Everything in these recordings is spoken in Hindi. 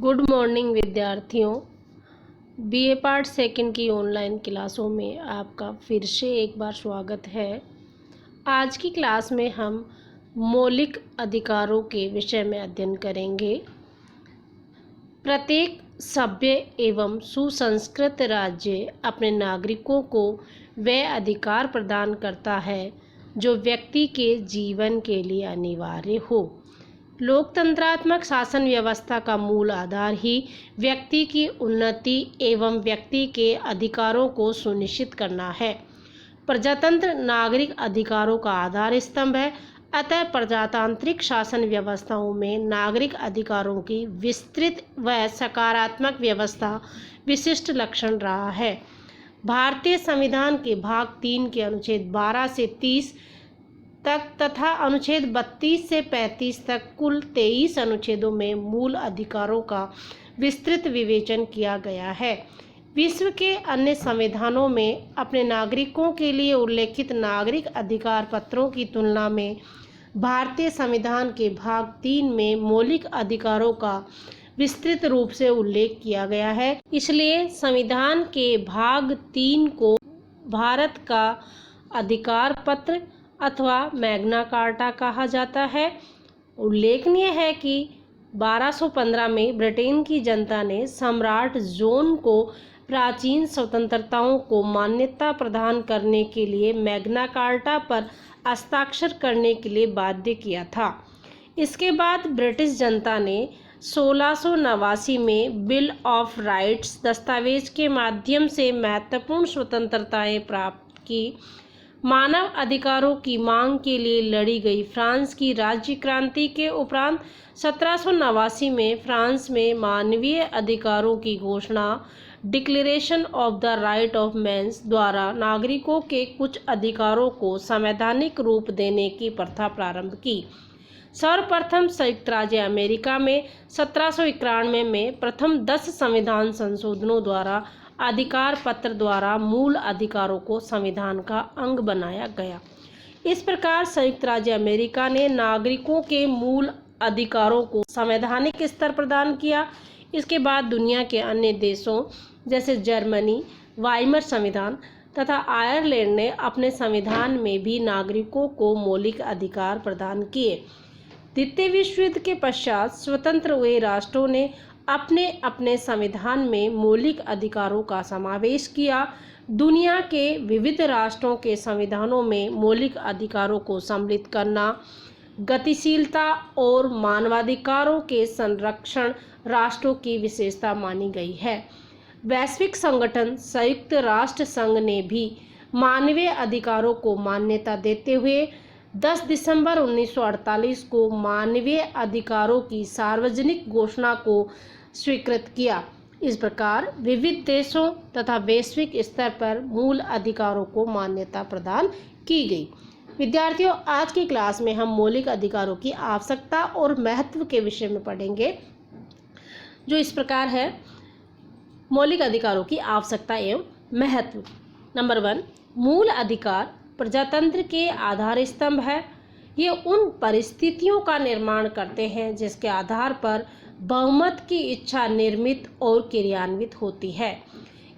गुड मॉर्निंग विद्यार्थियों। बीए पार्ट सेकंड की ऑनलाइन क्लासों में आपका फिर से एक बार स्वागत है। आज की क्लास में हम मौलिक अधिकारों के विषय में अध्ययन करेंगे। प्रत्येक सभ्य एवं सुसंस्कृत राज्य अपने नागरिकों को वह अधिकार प्रदान करता है जो व्यक्ति के जीवन के लिए अनिवार्य हो। लोकतंत्रात्मक शासन व्यवस्था का मूल आधार ही व्यक्ति की उन्नति एवं व्यक्ति के अधिकारों को सुनिश्चित करना है। प्रजातंत्र नागरिक अधिकारों का आधार स्तंभ है। अतः प्रजातांत्रिक शासन व्यवस्थाओं में नागरिक अधिकारों की विस्तृत व सकारात्मक व्यवस्था विशिष्ट लक्षण रहा है। भारतीय संविधान के भाग 3 के अनुच्छेद 12 से 30 तक तथा अनुच्छेद 32 से 35 तक कुल 23 अनुच्छेदों में मूल अधिकारों का विस्तृत विवेचन किया गया है। विश्व के अन्य संविधानों में अपने नागरिकों के लिए उल्लेखित नागरिक अधिकार पत्रों की तुलना में भारतीय संविधान के भाग 3 में मौलिक अधिकारों का विस्तृत रूप से उल्लेख किया गया है। इसलिए संविधान के भाग 3 को भारत का अधिकार पत्र अथवा मैग्ना कार्टा कहा जाता है। उल्लेखनीय है कि 1215 में ब्रिटेन की जनता ने सम्राट जॉन को प्राचीन स्वतंत्रताओं को मान्यता प्रदान करने के लिए मैग्ना कार्टा पर हस्ताक्षर करने के लिए बाध्य किया था। इसके बाद ब्रिटिश जनता ने 1689 में बिल ऑफ राइट्स दस्तावेज के माध्यम से महत्वपूर्ण स्वतंत्रताएं प्राप्त की। मानव अधिकारों की मांग के लिए लड़ी गई फ्रांस की राज्य क्रांति के उपरांत 1789 में फ्रांस में मानवीय अधिकारों की घोषणा declaration of the right of man's द्वारा नागरिकों के कुछ अधिकारों को संवैधानिक रूप देने की प्रथा प्रारंभ की। सर्वप्रथम संयुक्त राज्य अमेरिका में 1791 में प्रथम 10 संविधान संशोधनों द्वारा अधिकार पत्र द्वारा मूल अधिकारों को संविधान का अंग बनाया गया। इस प्रकार संयुक्त राज्य अमेरिका ने नागरिकों के मूल अधिकारों को संवैधानिक स्तर प्रदान किया। इसके बाद दुनिया के अन्य देशों जैसे जर्मनी, वाइमर संविधान तथा आयरलैंड ने अपने संविधान में भी नागरिकों को मौलिक अधिकार प्रदान किए। द्वितीय विश्व युद्ध के पश्चात स्वतंत्र हुए राष्ट्रों ने अपने अपने संविधान में मौलिक अधिकारों का समावेश किया। दुनिया के विविध राष्ट्रों के संविधानों में मौलिक अधिकारों को सम्मिलित करना, गतिशीलता और मानवाधिकारों के संरक्षण राष्ट्रों की विशेषता मानी गई है। वैश्विक संगठन संयुक्त राष्ट्र संघ ने भी मानवीय अधिकारों को मान्यता देते हुए 10 दिसंबर 1948 को मानवीय अधिकारों की सार्वजनिक घोषणा को स्वीकृत किया। इस प्रकार विविध देशों तथा वैश्विक स्तर पर मूल अधिकारों को मान्यता प्रदान की गई। विद्यार्थियों, आज की क्लास में हम मौलिक अधिकारों की आवश्यकता और महत्व के विषय में पढ़ेंगे, जो इस प्रकार है। मौलिक अधिकारों की आवश्यकता एवं महत्व। नंबर 1, मूल अधिकार प्रजातंत्र के आधार स्तंभ है। ये उन परिस्थितियों का निर्माण करते हैं जिसके आधार पर बहुमत की इच्छा निर्मित और क्रियान्वित होती है।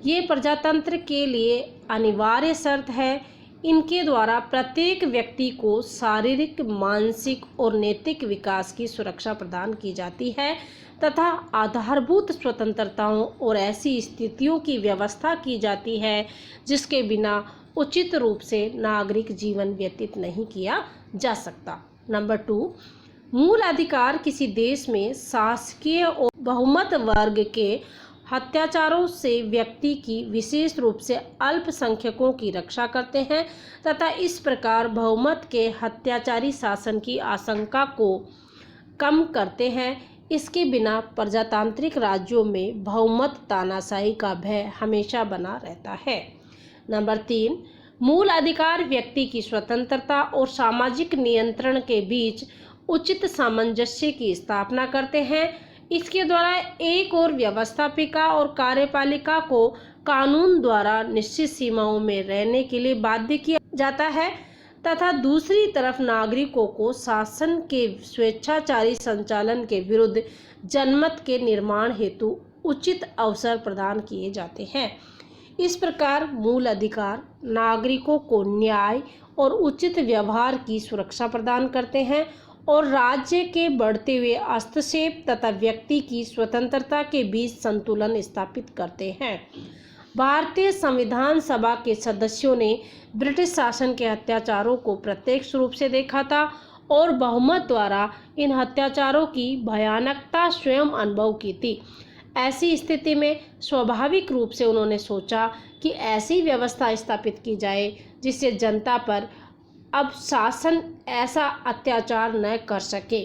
ये प्रजातंत्र के लिए अनिवार्य शर्त है। इनके द्वारा प्रत्येक व्यक्ति को शारीरिक, मानसिक और नैतिक विकास की सुरक्षा प्रदान की जाती है तथा आधारभूत स्वतंत्रताओं और ऐसी स्थितियों की व्यवस्था की जाती है जिसके बिना उचित रूप से नागरिक जीवन व्यतीत नहीं किया जा सकता। नंबर 2, मूल अधिकार किसी देश में शासकीय और बहुमत वर्ग के अत्याचारों से व्यक्ति की विशेष रूप से अल्पसंख्यकों की रक्षा करते हैं तथा इस प्रकार बहुमत के अत्याचारी शासन की आशंका को कम करते हैं। इसके बिना प्रजातांत्रिक राज्यों में बहुमत तानाशाही का भय हमेशा बना रहता है। नंबर 3, मूल अधिकार व्यक्ति की स्वतंत्रता और सामाजिक नियंत्रण के बीच उचित सामंजस्य की स्थापना करते हैं। इसके द्वारा एक और व्यवस्थापिका और कार्यपालिका को कानून द्वारा निश्चित सीमाओं में रहने के लिए बाध्य किया जाता है तथा दूसरी तरफ नागरिकों को शासन के स्वेच्छाचारी संचालन के विरुद्ध जनमत के निर्माण हेतु उचित अवसर प्रदान किए जाते हैं। इस प्रकार मूल अधिकार नागरिकों को न्याय और उचित व्यवहार की सुरक्षा प्रदान करते हैं और राज्य के बढ़ते हुए हस्तक्षेप तथा व्यक्ति की स्वतंत्रता के बीच संतुलन स्थापित करते हैं। भारतीय संविधान सभा के सदस्यों ने ब्रिटिश शासन के अत्याचारों को प्रत्यक्ष रूप से देखा था और बहुमत द्वारा इन अत्याचारों की भयानकता स्वयं अनुभव की थी। ऐसी स्थिति में स्वाभाविक रूप से उन्होंने सोचा कि ऐसी व्यवस्था स्थापित की जाए जिससे जनता पर अब शासन ऐसा अत्याचार न कर सके।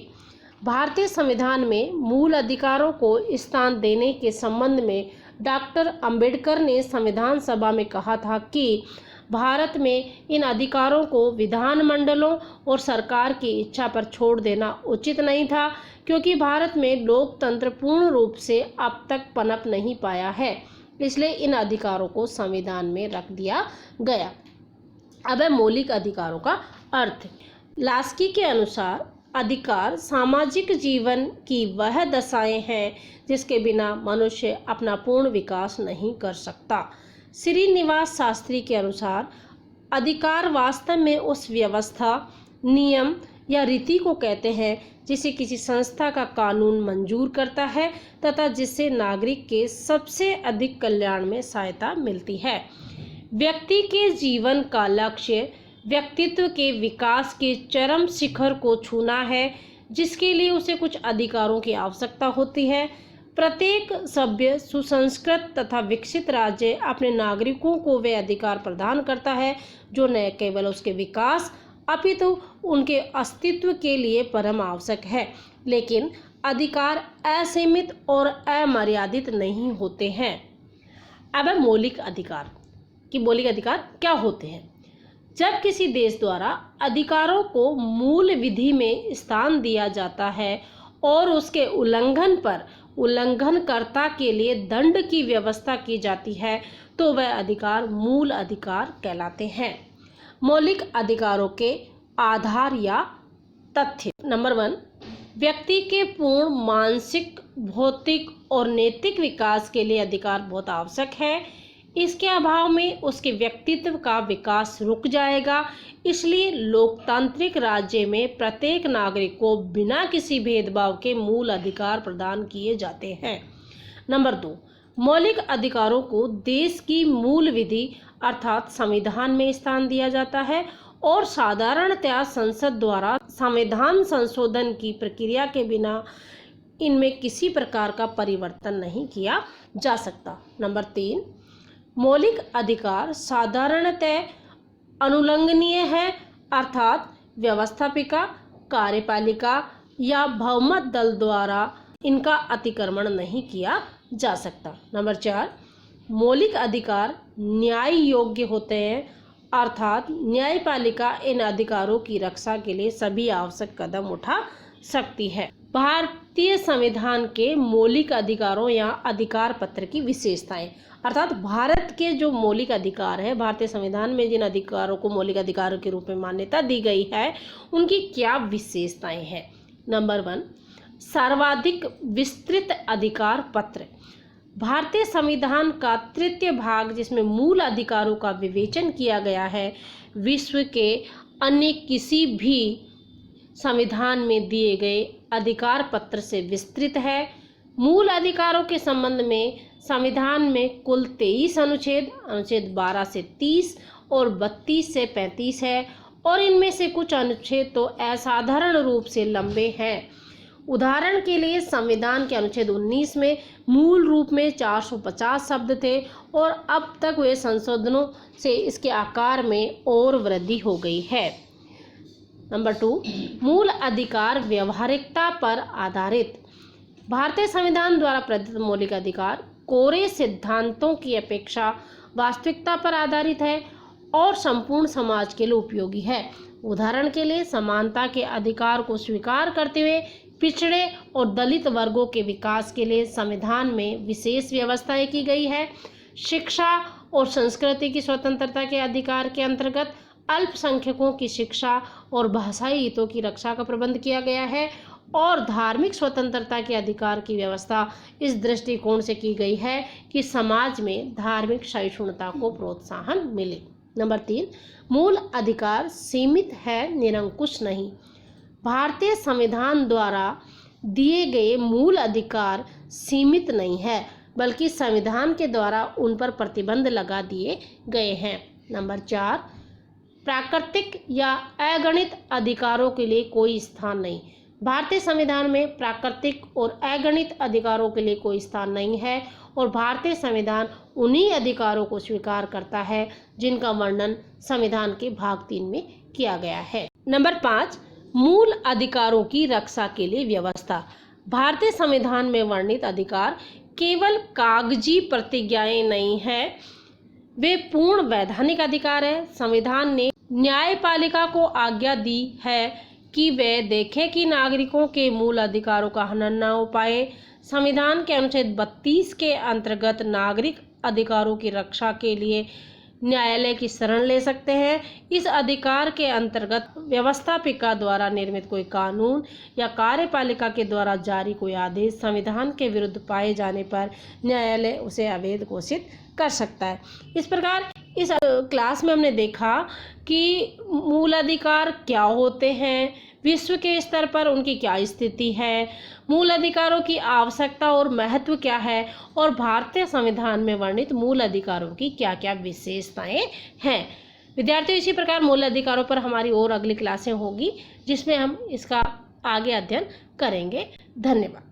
भारतीय संविधान में मूल अधिकारों को स्थान देने के संबंध में डॉक्टर अंबेडकर ने संविधान सभा में कहा था कि भारत में इन अधिकारों को विधानमंडलों और सरकार की इच्छा पर छोड़ देना उचित नहीं था, क्योंकि भारत में लोकतंत्र पूर्ण रूप से अब तक पनप नहीं पाया है। इसलिए इन अधिकारों को संविधान में रख दिया गया। अब है मौलिक अधिकारों का अर्थ। लास्की के अनुसार अधिकार सामाजिक जीवन की वह दशाएं हैं जिसके बिना मनुष्य अपना पूर्ण विकास नहीं कर सकता। श्रीनिवास शास्त्री के अनुसार अधिकार वास्तव में उस व्यवस्था, नियम या रीति को कहते हैं जिसे किसी संस्था का कानून मंजूर करता है तथा जिससे नागरिक के सबसे अधिक कल्याण में सहायता मिलती है। व्यक्ति के जीवन का लक्ष्य व्यक्तित्व के विकास के चरम शिखर को छूना है, जिसके लिए उसे कुछ अधिकारों की आवश्यकता होती है। प्रत्येक सभ्य, सुसंस्कृत तथा विकसित राज्य अपने नागरिकों को वे अधिकार प्रदान करता है जो न केवल उसके विकास अपितु उनके अस्तित्व के लिए परम आवश्यक है। लेकिन अधिकार असीमित और अमर्यादित नहीं होते हैं। अब है मौलिक अधिकार कि मौलिक अधिकार क्या होते हैं। जब किसी देश द्वारा अधिकारों को मूल विधि में स्थान दिया जाता है और उसके उल्लंघन पर उल्लंघनकर्ता के लिए दंड की व्यवस्था की जाती है तो वह अधिकार मूल अधिकार कहलाते हैं। मौलिक अधिकारों के आधार या तथ्य। नंबर 1, व्यक्ति के पूर्ण मानसिक, भौतिक और नैतिक विकास के लिए अधिकार बहुत आवश्यक है। इसके अभाव में उसके व्यक्तित्व का विकास रुक जाएगा। इसलिए लोकतांत्रिक राज्य में प्रत्येक नागरिक को बिना किसी भेदभाव के मूल अधिकार प्रदान किए जाते हैं। नंबर 2, मौलिक अधिकारों को देश की मूल विधि अर्थात संविधान में स्थान दिया जाता है और साधारणतया संसद द्वारा संविधान संशोधन की प्रक्रिया के बिना इनमें किसी प्रकार का परिवर्तन नहीं किया जा सकता। नंबर 3, मौलिक अधिकार साधारणतः अनुलंघनीय है अर्थात व्यवस्थापिका, कार्यपालिका या बहुमत दल द्वारा इनका अतिक्रमण नहीं किया जा सकता। नंबर 4, मौलिक अधिकार न्याय योग्य होते हैं अर्थात न्यायपालिका इन अधिकारों की रक्षा के लिए सभी आवश्यक कदम उठा सकती है। भारतीय संविधान के मौलिक अधिकारों या अधिकार पत्र की विशेषताएं अर्थात भारत के जो मौलिक अधिकार है, भारतीय संविधान में जिन अधिकारों को मौलिक अधिकारों के रूप में मान्यता दी गई है उनकी क्या विशेषताएं हैं। नंबर 1, सर्वाधिक विस्तृत अधिकार पत्र। भारतीय संविधान का तृतीय भाग जिसमें मूल अधिकारों का विवेचन किया गया है विश्व के अन्य किसी भी संविधान में दिए गए अधिकार पत्र से विस्तृत है। मूल अधिकारों के संबंध में संविधान में कुल 23 अनुच्छेद 12 से 30 और 32 से 35 है और इनमें से कुछ अनुच्छेद तो असाधारण रूप से लंबे हैं। उदाहरण के लिए संविधान के अनुच्छेद 19 में मूल रूप में 450 शब्द थे और अब तक हुए संशोधनों से इसके आकार में और वृद्धि हो गई है। नंबर 2, मूल अधिकार व्यवहारिकता पर आधारित। भारतीय संविधान द्वारा प्रदत्त मौलिक अधिकार कोरे सिद्धांतों की अपेक्षा वास्तविकता पर आधारित है और संपूर्ण समाज के लिए उपयोगी है। उदाहरण के लिए समानता के अधिकार को स्वीकार करते हुए पिछड़े और दलित वर्गों के विकास के लिए संविधान में विशेष व्यवस्थाएं की गई है। शिक्षा और संस्कृति की स्वतंत्रता के अधिकार के अंतर्गत अल्पसंख्यकों की शिक्षा और भाषाई हितों की रक्षा का प्रबंध किया गया है और धार्मिक स्वतंत्रता के अधिकार की व्यवस्था इस दृष्टिकोण से की गई है कि समाज में धार्मिक सहिष्णुता को प्रोत्साहन मिले। नंबर 3, मूल अधिकार सीमित है, निरंकुश नहीं। भारतीय संविधान द्वारा दिए गए मूल अधिकार सीमित नहीं है, बल्कि संविधान के द्वारा उन पर प्रतिबंध लगा दिए गए हैं। नंबर 4, प्राकृतिक या अगणित अधिकारों के लिए कोई स्थान नहीं। भारतीय संविधान में प्राकृतिक और अगणित अधिकारों के लिए कोई स्थान नहीं है और भारतीय संविधान उन्हीं अधिकारों को स्वीकार करता है जिनका वर्णन संविधान के भाग 3 में किया गया है। नंबर 5, मूल अधिकारों की रक्षा के लिए व्यवस्था। भारतीय संविधान में वर्णित अधिकार केवल कागजी प्रतिज्ञाएं नहीं है, वे पूर्ण वैधानिक अधिकार है। संविधान ने न्यायपालिका को आज्ञा दी है कि वे देखें कि नागरिकों के मूल अधिकारों का हनन न हो पाए। संविधान के अनुच्छेद 32 के अंतर्गत नागरिक अधिकारों की रक्षा के लिए न्यायालय की शरण ले सकते हैं। इस अधिकार के अंतर्गत व्यवस्थापिका द्वारा निर्मित कोई कानून या कार्यपालिका के द्वारा जारी कोई आदेश संविधान के विरुद्ध पाए जाने पर न्यायालय उसे अवैध घोषित कर सकता है। इस प्रकार इस क्लास में हमने देखा कि मूल अधिकार क्या होते हैं, विश्व के स्तर पर उनकी क्या स्थिति है, मूल अधिकारों की आवश्यकता और महत्व क्या है और भारतीय संविधान में वर्णित मूल अधिकारों की क्या क्या विशेषताएं हैं। विद्यार्थियों, इसी प्रकार मूल अधिकारों पर हमारी और अगली क्लासें होगी जिसमें हम इसका आगे अध्ययन करेंगे। धन्यवाद।